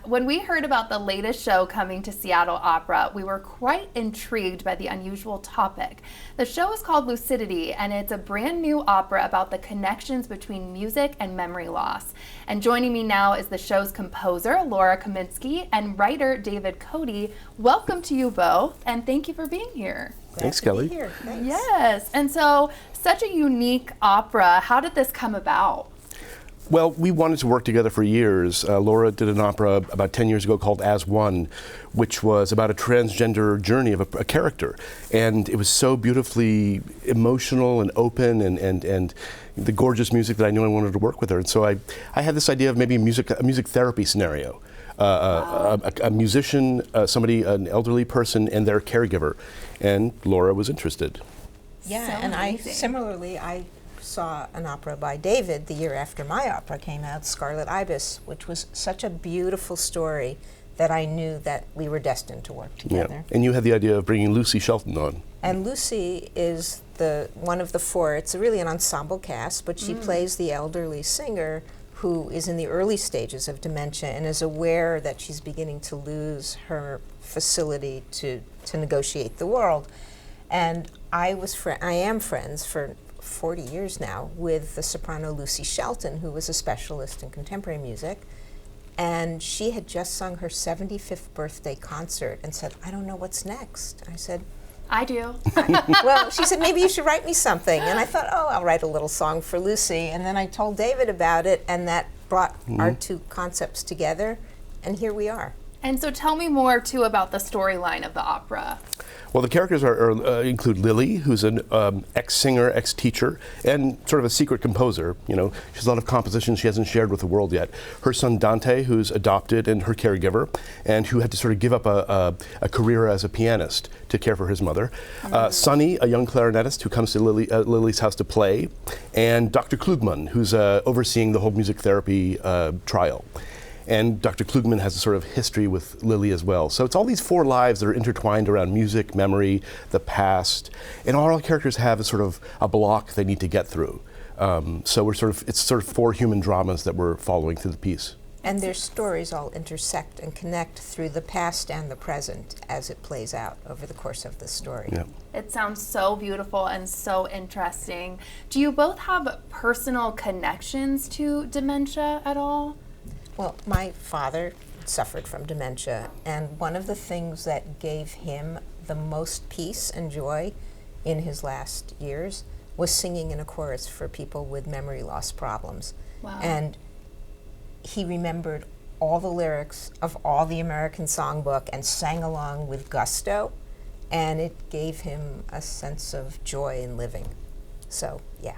when we heard about the latest show coming to Seattle Opera, we were quite intrigued by the unusual topic. The show is called Lucidity, and it's a brand new opera about the connections between music and memory loss. And joining me now is the show's composer, Laura Kaminsky, and writer, David Cody. Welcome to you both, and thank you for being here. Thanks, Kelly. Thanks. Yes, and so such a unique opera. How did this come about? Well, we wanted to work together for years. Laura did an opera about 10 years ago called As One, which was about a transgender journey of a character. And it was so beautifully emotional and open and the gorgeous music that I knew I wanted to work with her. And so I had this idea of maybe a music therapy scenario. A musician, an elderly person, and their caregiver. And Laura was interested. Yeah, So and amazing. I saw an opera by David the year after my opera came out, Scarlet Ibis, which was such a beautiful story that I knew that we were destined to work together. Yeah. And you had the idea of bringing Lucy Shelton on. And Lucy is one of the four. It's really an ensemble cast, but she plays the elderly singer who is in the early stages of dementia and is aware that she's beginning to lose her facility to negotiate the world. And I am friends for 40 years now with the soprano Lucy Shelton, who was a specialist in contemporary music. And she had just sung her 75th birthday concert and said, I don't know what's next. I said, I do. well, she said, maybe you should write me something. And I thought, I'll write a little song for Lucy. And then I told David about it, and that brought our two concepts together, and here we are. And so tell me more, too, about the storyline of the opera. Well, the characters include Lily, who's an ex-singer, ex-teacher, and sort of a secret composer. You know, she has a lot of compositions she hasn't shared with the world yet. Her son Dante, who's adopted and her caregiver, and who had to sort of give up a career as a pianist to care for his mother. Sonny, a young clarinetist who comes to Lily's house to play, and Dr. Klugman, who's overseeing the whole music therapy trial. And Dr. Klugman has a sort of history with Lily as well. So it's all these four lives that are intertwined around music, memory, the past, and all our characters have a sort of a block they need to get through. So it's sort of four human dramas that we're following through the piece. And their stories all intersect and connect through the past and the present as it plays out over the course of the story. Yeah. It sounds so beautiful and so interesting. Do you both have personal connections to dementia at all? Well, my father suffered from dementia, and one of the things that gave him the most peace and joy in his last years was singing in a chorus for people with memory loss problems. Wow. And he remembered all the lyrics of all the American Songbook and sang along with gusto, and it gave him a sense of joy in living. So, yeah.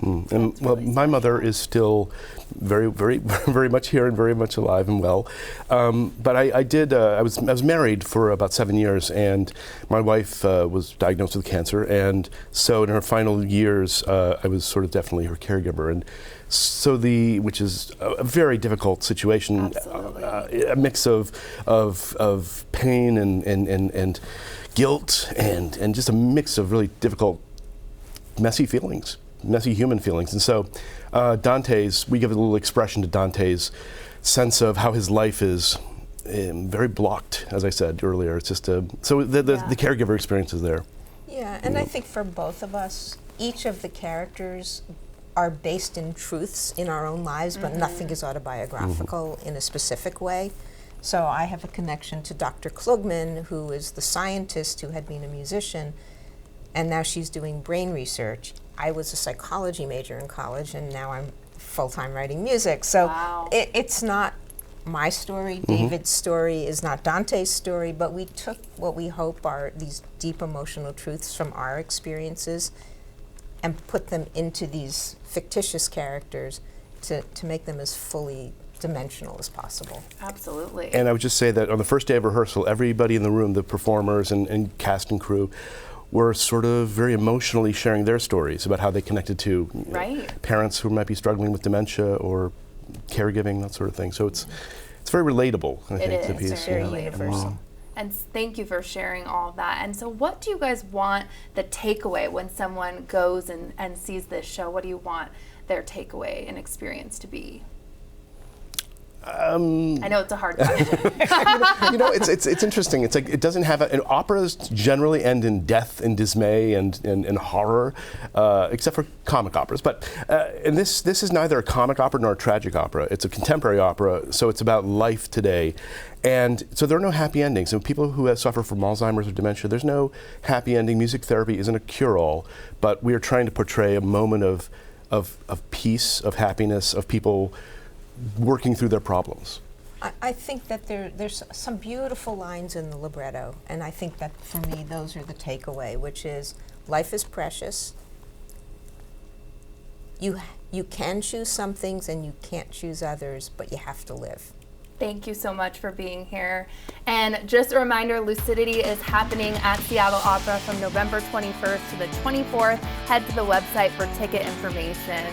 And well, my mother is still very, very, very much here and very much alive and well. But I was married for about 7 years, and my wife was diagnosed with cancer, and so in her final years, I was sort of definitely her caregiver, and so which is a very difficult situation, a mix of pain and guilt, and just a mix of really difficult, messy human feelings. And so we give a little expression to Dante's sense of how his life is very blocked, as I said earlier. It's just the caregiver experience is there. Yeah, and I think for both of us, each of the characters are based in truths in our own lives, but nothing is autobiographical in a specific way. So I have a connection to Dr. Klugman, who is the scientist who had been a musician, and now she's doing brain research. I was a psychology major in college, and now I'm full-time writing music. So it's not my story. David's story is not Dante's story, but we took what we hope are these deep emotional truths from our experiences and put them into these fictitious characters to make them as fully dimensional as possible. Absolutely. And I would just say that on the first day of rehearsal, everybody in the room, the performers and cast and crew, were sort of very emotionally sharing their stories about how they connected to parents who might be struggling with dementia or caregiving, that sort of thing. So it's very relatable, I think, the piece. It's very universal. And thank you for sharing all of that. And so what do you guys want the takeaway when someone goes and sees this show? What do you want their takeaway and experience to be? I know it's a hard question. It's interesting. It's like it doesn't have and operas generally end in death and dismay and horror, except for comic operas. But and this is neither a comic opera nor a tragic opera. It's a contemporary opera, so it's about life today, and so there are no happy endings. And people who suffer from Alzheimer's or dementia, there's no happy ending. Music therapy isn't a cure-all, but we are trying to portray a moment of peace, of happiness, of people working through their problems. I think that there's some beautiful lines in the libretto, and I think that for me those are the takeaway, which is life is precious. You can choose some things and you can't choose others, but you have to live. Thank you so much for being here. And just a reminder, Lucidity is happening at Seattle Opera from November 21st to the 24th. Head to the website for ticket information.